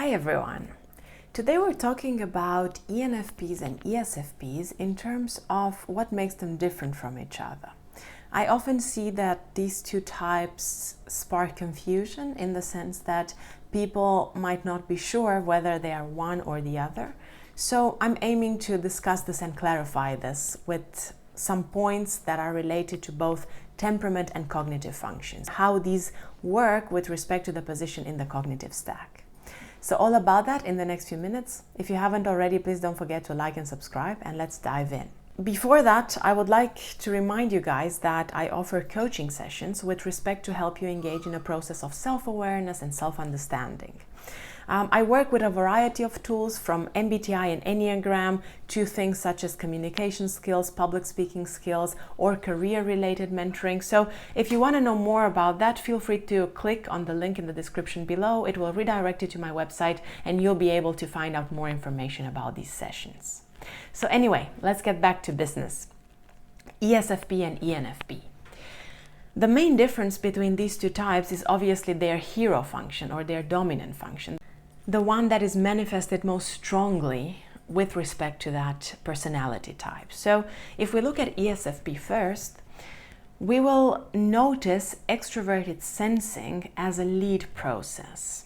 Hi everyone! Today we're talking about ENFPs and ESFPs in terms of what makes them different from each other. I often see that these two types spark confusion in the sense that people might not be sure whether they are one or the other. So I'm aiming to discuss this and clarify this with some points that are related to both temperament and cognitive functions, how these work with respect to the position in the cognitive stack. So all about that in the next few minutes. If you haven't already, please don't forget to like and subscribe, and let's dive in. Before that, I would like to remind you guys that I offer coaching sessions with respect to help you engage in a process of self-awareness and self-understanding. I work with a variety of tools from MBTI and Enneagram to things such as communication skills, public speaking skills, or career-related mentoring. So if you want to know more about that, feel free to click on the link in the description below. It will redirect you to my website and you'll be able to find out more information about these sessions. So anyway, let's get back to business. ESFP and ENFP. The main difference between these two types is obviously their hero function or their dominant function, the one that is manifested most strongly with respect to that personality type. So if we look at ESFP first, we will notice extroverted sensing as a lead process.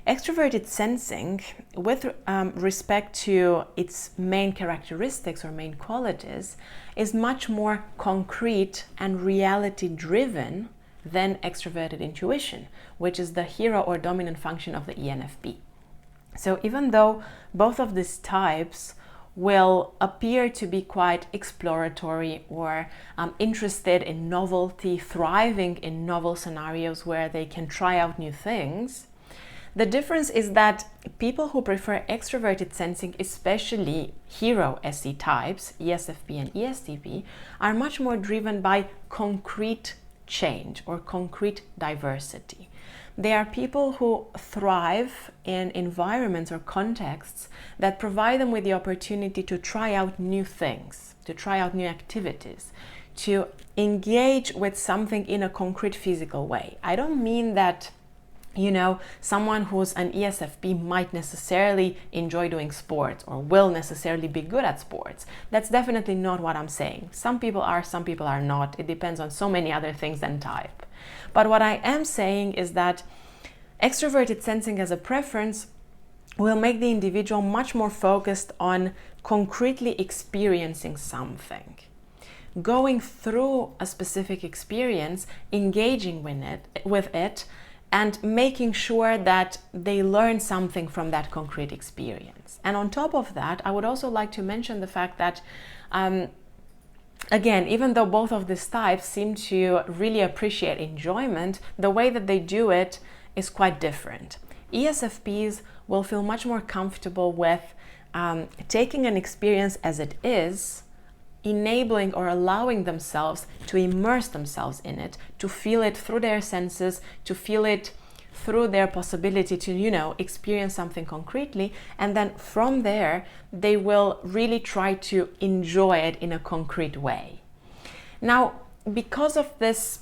Extroverted sensing, with respect to its main characteristics or main qualities, is much more concrete and reality-driven than extroverted intuition, which is the hero or dominant function of the ENFP. So even though both of these types will appear to be quite exploratory or interested in novelty, thriving in novel scenarios where they can try out new things, the difference is that people who prefer extroverted sensing, especially hero SE types, ESFP and ESTP, are much more driven by concrete change or concrete diversity. They are people who thrive in environments or contexts that provide them with the opportunity to try out new things, to try out new activities, to engage with something in a concrete physical way. I don't mean that someone who's an ESFP might necessarily enjoy doing sports or will necessarily be good at sports. That's definitely not what I'm saying. Some people are, some people are not. It depends on so many other things than type. But what I am saying is that extroverted sensing as a preference will make the individual much more focused on concretely experiencing something, going through a specific experience, engaging with it, and making sure that they learn something from that concrete experience. And on top of that, I would also like to mention the fact that, again, even though both of these types seem to really appreciate enjoyment, the way that they do it is quite different. ESFPs will feel much more comfortable with taking an experience as it is, enabling or allowing themselves to immerse themselves in it, to feel it through their senses, to feel it through their possibility to, experience something concretely. And then from there, they will really try to enjoy it in a concrete way. Now, because of this,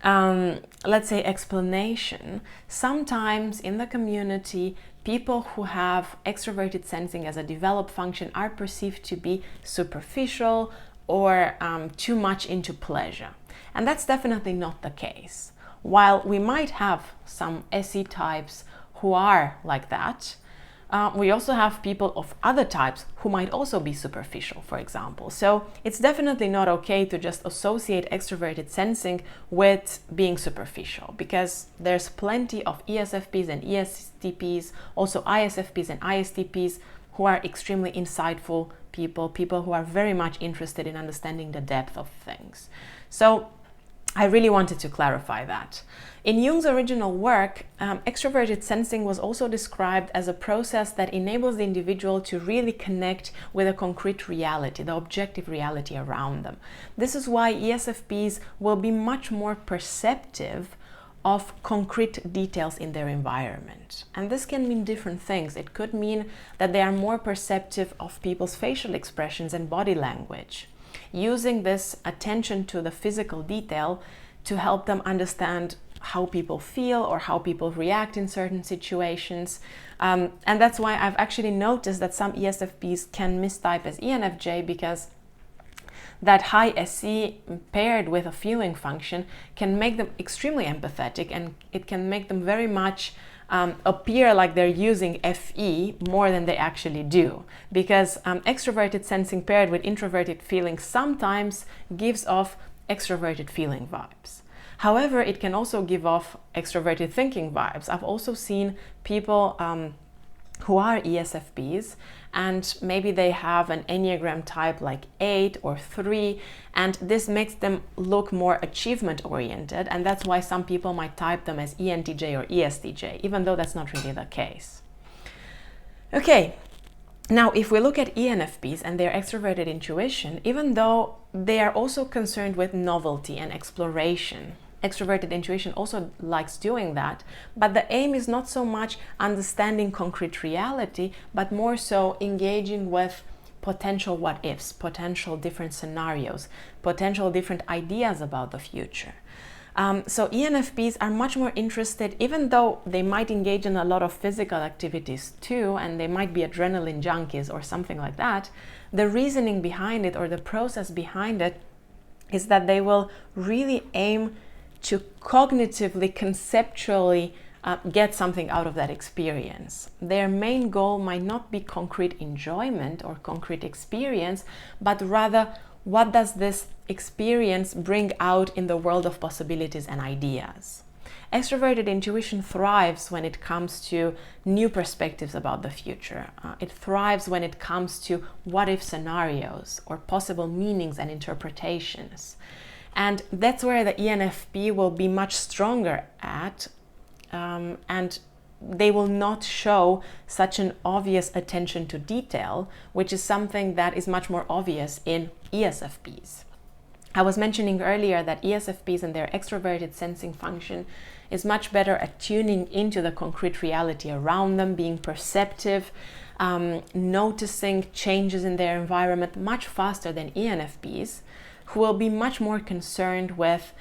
let's say, explanation, sometimes in the community, people who have extroverted sensing as a developed function are perceived to be superficial or too much into pleasure. And that's definitely not the case. While we might have some SE types who are like that, we also have people of other types who might also be superficial, for example. So it's definitely not okay to just associate extroverted sensing with being superficial, because there's plenty of ESFPs and ESTPs, also ISFPs and ISTPs, who are extremely insightful people who are very much interested in understanding the depth of things. So I really wanted to clarify that. In Jung's original work, extroverted sensing was also described as a process that enables the individual to really connect with a concrete reality, the objective reality around them. This is why ESFPs will be much more perceptive of concrete details in their environment. And this can mean different things. It could mean that they are more perceptive of people's facial expressions and body language, using this attention to the physical detail to help them understand how people feel or how people react in certain situations. And that's why I've actually noticed that some ESFPs can mistype as ENFJ, because that high SE paired with a feeling function can make them extremely empathetic, and it can make them very much appear like they're using FE more than they actually do, because extroverted sensing paired with introverted feeling sometimes gives off extroverted feeling vibes. However, it can also give off extroverted thinking vibes. I've also seen people who are ESFPs, and maybe they have an Enneagram type like 8 or 3, and this makes them look more achievement oriented, and that's why some people might type them as ENTJ or ESTJ, even though that's not really the case. Okay, now if we look at ENFPs and their extroverted intuition, even though they are also concerned with novelty and exploration, extroverted intuition also likes doing that, but the aim is not so much understanding concrete reality, but more so engaging with potential what ifs, potential different scenarios, potential different ideas about the future. So ENFPs are much more interested, even though they might engage in a lot of physical activities too, and they might be adrenaline junkies or something like that, the reasoning behind it or the process behind it is that they will really aim to cognitively, conceptually get something out of that experience. Their main goal might not be concrete enjoyment or concrete experience, but rather, what does this experience bring out in the world of possibilities and ideas? Extroverted intuition thrives when it comes to new perspectives about the future. It thrives when it comes to what-if scenarios or possible meanings and interpretations. And that's where the ENFP will be much stronger at, and they will not show such an obvious attention to detail, which is something that is much more obvious in ESFPs. I was mentioning earlier that ESFPs and their extroverted sensing function is much better at tuning into the concrete reality around them, being perceptive, noticing changes in their environment much faster than ENFPs, who will be much more concerned with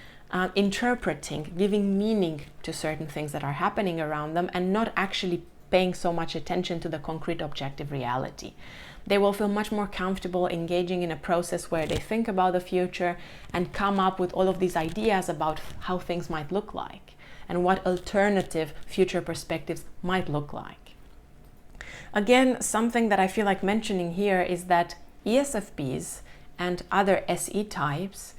interpreting, giving meaning to certain things that are happening around them, and not actually paying so much attention to the concrete objective reality. They will feel much more comfortable engaging in a process where they think about the future and come up with all of these ideas about how things might look like and what alternative future perspectives might look like. Again, something that I feel like mentioning here is that ESFPs and other SE types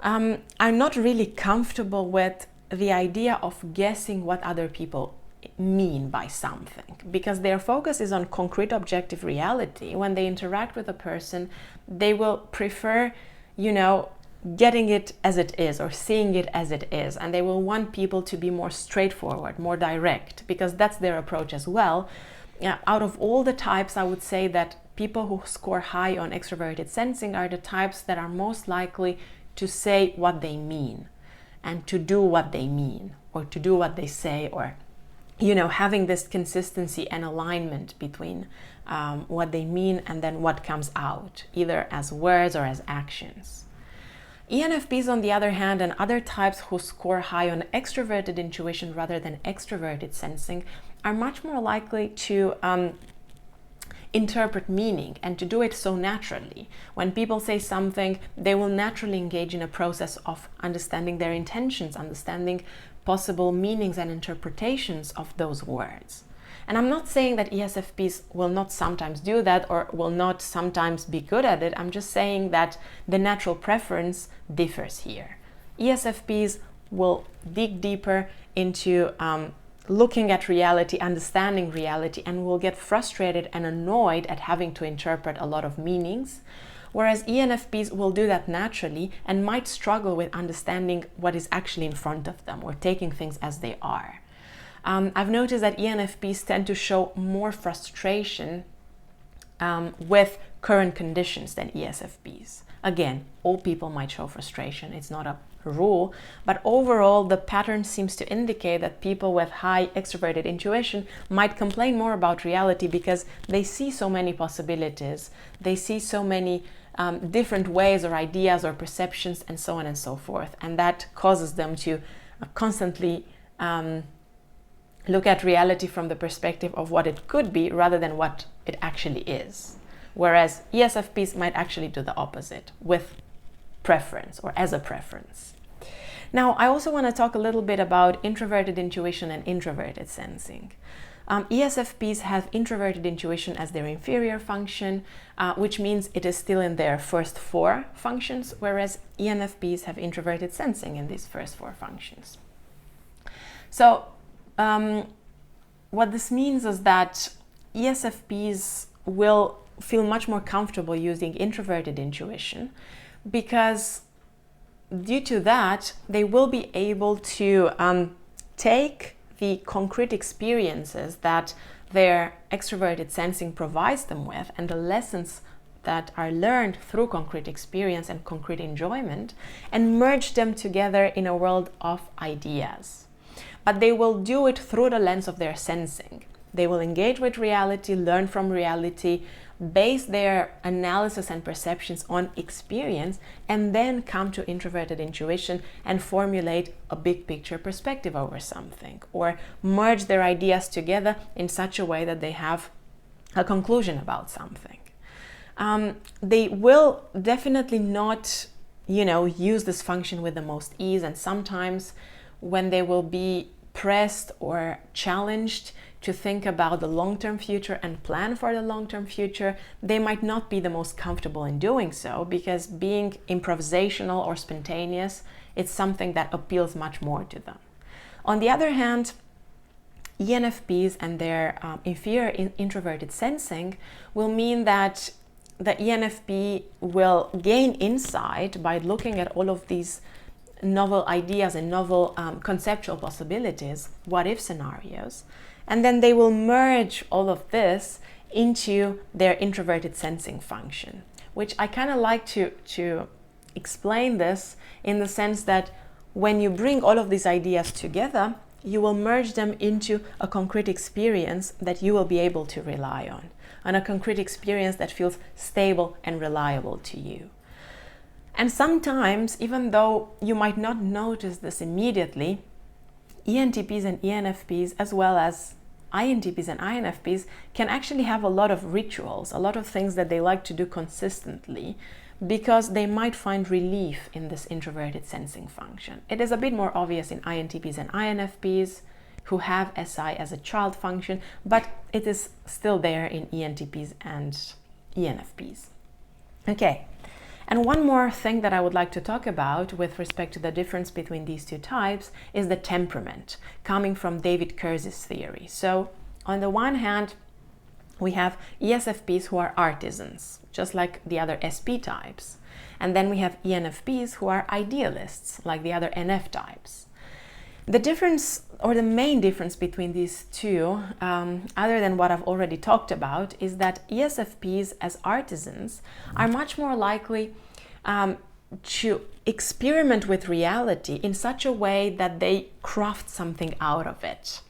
are not really comfortable with the idea of guessing what other people mean by something, because their focus is on concrete objective reality. When they interact with a person, they will prefer, getting it as it is or seeing it as it is, and they will want people to be more straightforward, more direct, because that's their approach as well. Out of all the types, I would say that people who score high on extroverted sensing are the types that are most likely to say what they mean and to do what they mean, or to do what they say, or having this consistency and alignment between what they mean and then what comes out, either as words or as actions. ENFPs, on the other hand, and other types who score high on extroverted intuition rather than extroverted sensing, are much more likely to interpret meaning, and to do it so naturally. When people say something, they will naturally engage in a process of understanding their intentions, understanding possible meanings and interpretations of those words. And I'm not saying that ESFPs will not sometimes do that or will not sometimes be good at it. I'm just saying that the natural preference differs here. ESFPs will dig deeper into looking at reality, understanding reality, and will get frustrated and annoyed at having to interpret a lot of meanings, whereas ENFPs will do that naturally and might struggle with understanding what is actually in front of them or taking things as they are. I've noticed that ENFPs tend to show more frustration with current conditions than ESFPs. Again, all people might show frustration. It's not a rule, but overall the pattern seems to indicate that people with high extroverted intuition might complain more about reality because they see so many possibilities, they see so many different ways or ideas or perceptions and so on and so forth, and that causes them to constantly look at reality from the perspective of what it could be rather than what it actually is. Whereas ESFPs might actually do the opposite with preference or as a preference. Now, I also want to talk a little bit about introverted intuition and introverted sensing. ESFPs have introverted intuition as their inferior function, which means it is still in their first 4 functions, whereas ENFPs have introverted sensing in these first 4 functions. So, what this means is that ESFPs will feel much more comfortable using introverted intuition because due to that, they will be able to take the concrete experiences that their extroverted sensing provides them with and the lessons that are learned through concrete experience and concrete enjoyment and merge them together in a world of ideas. But they will do it through the lens of their sensing. They will engage with reality, learn from reality, base their analysis and perceptions on experience, and then come to introverted intuition and formulate a big picture perspective over something, or merge their ideas together in such a way that they have a conclusion about something. They will definitely not, use this function with the most ease, and sometimes when they will be pressed or challenged to think about the long-term future and plan for the long-term future, they might not be the most comfortable in doing so, because being improvisational or spontaneous, it's something that appeals much more to them. On the other hand, ENFPs and their inferior introverted sensing will mean that the ENFP will gain insight by looking at all of these novel ideas and novel conceptual possibilities, what-if scenarios, and then they will merge all of this into their introverted sensing function, which I kind of like to explain this in the sense that when you bring all of these ideas together, you will merge them into a concrete experience that you will be able to rely on, and a concrete experience that feels stable and reliable to you. And sometimes, even though you might not notice this immediately, ENTPs and ENFPs, as well as INTPs and INFPs, can actually have a lot of rituals, a lot of things that they like to do consistently, because they might find relief in this introverted sensing function. It is a bit more obvious in INTPs and INFPs, who have SI as a child function, but it is still there in ENTPs and ENFPs. Okay. And one more thing that I would like to talk about with respect to the difference between these two types is the temperament, coming from David Kurz's theory. So on the one hand, we have ESFPs who are artisans, just like the other SP types. And then we have ENFPs who are idealists, like the other NF types. The difference, or the main difference between these two, other than what I've already talked about, is that ESFPs as artisans are much more likely to experiment with reality in such a way that they craft something out of it.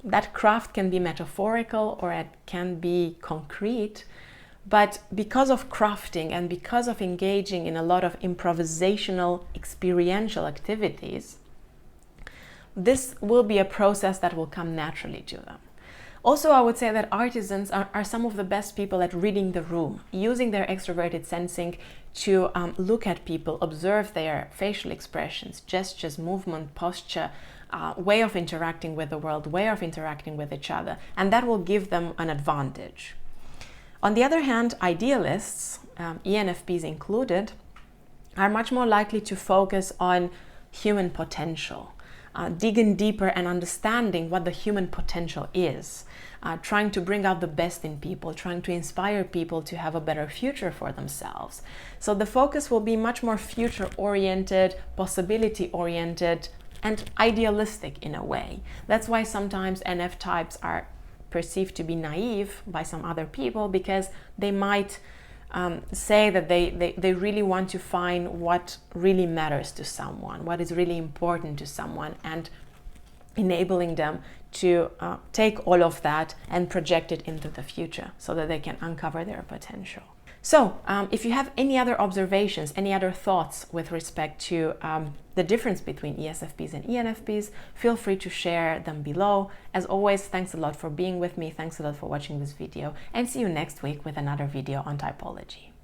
That craft can be metaphorical or it can be concrete, but because of crafting and because of engaging in a lot of improvisational experiential activities, this will be a process that will come naturally to them. Also, I would say that artisans are some of the best people at reading the room, using their extroverted sensing to look at people, observe their facial expressions, gestures, movement, posture, way of interacting with the world, way of interacting with each other, and that will give them an advantage. On the other hand, idealists, ENFPs included, are much more likely to focus on human potential, digging deeper and understanding what the human potential is, trying to bring out the best in people, trying to inspire people to have a better future for themselves. So the focus will be much more future-oriented, possibility-oriented, and idealistic in a way. That's why sometimes NF types are perceived to be naive by some other people, because they might say that they really want to find what really matters to someone, what is really important to someone, and enabling them to take all of that and project it into the future so that they can uncover their potential. So if you have any other observations, any other thoughts with respect to the difference between ESFPs and ENFPs, feel free to share them below. As always, thanks a lot for being with me. Thanks a lot for watching this video, and see you next week with another video on typology.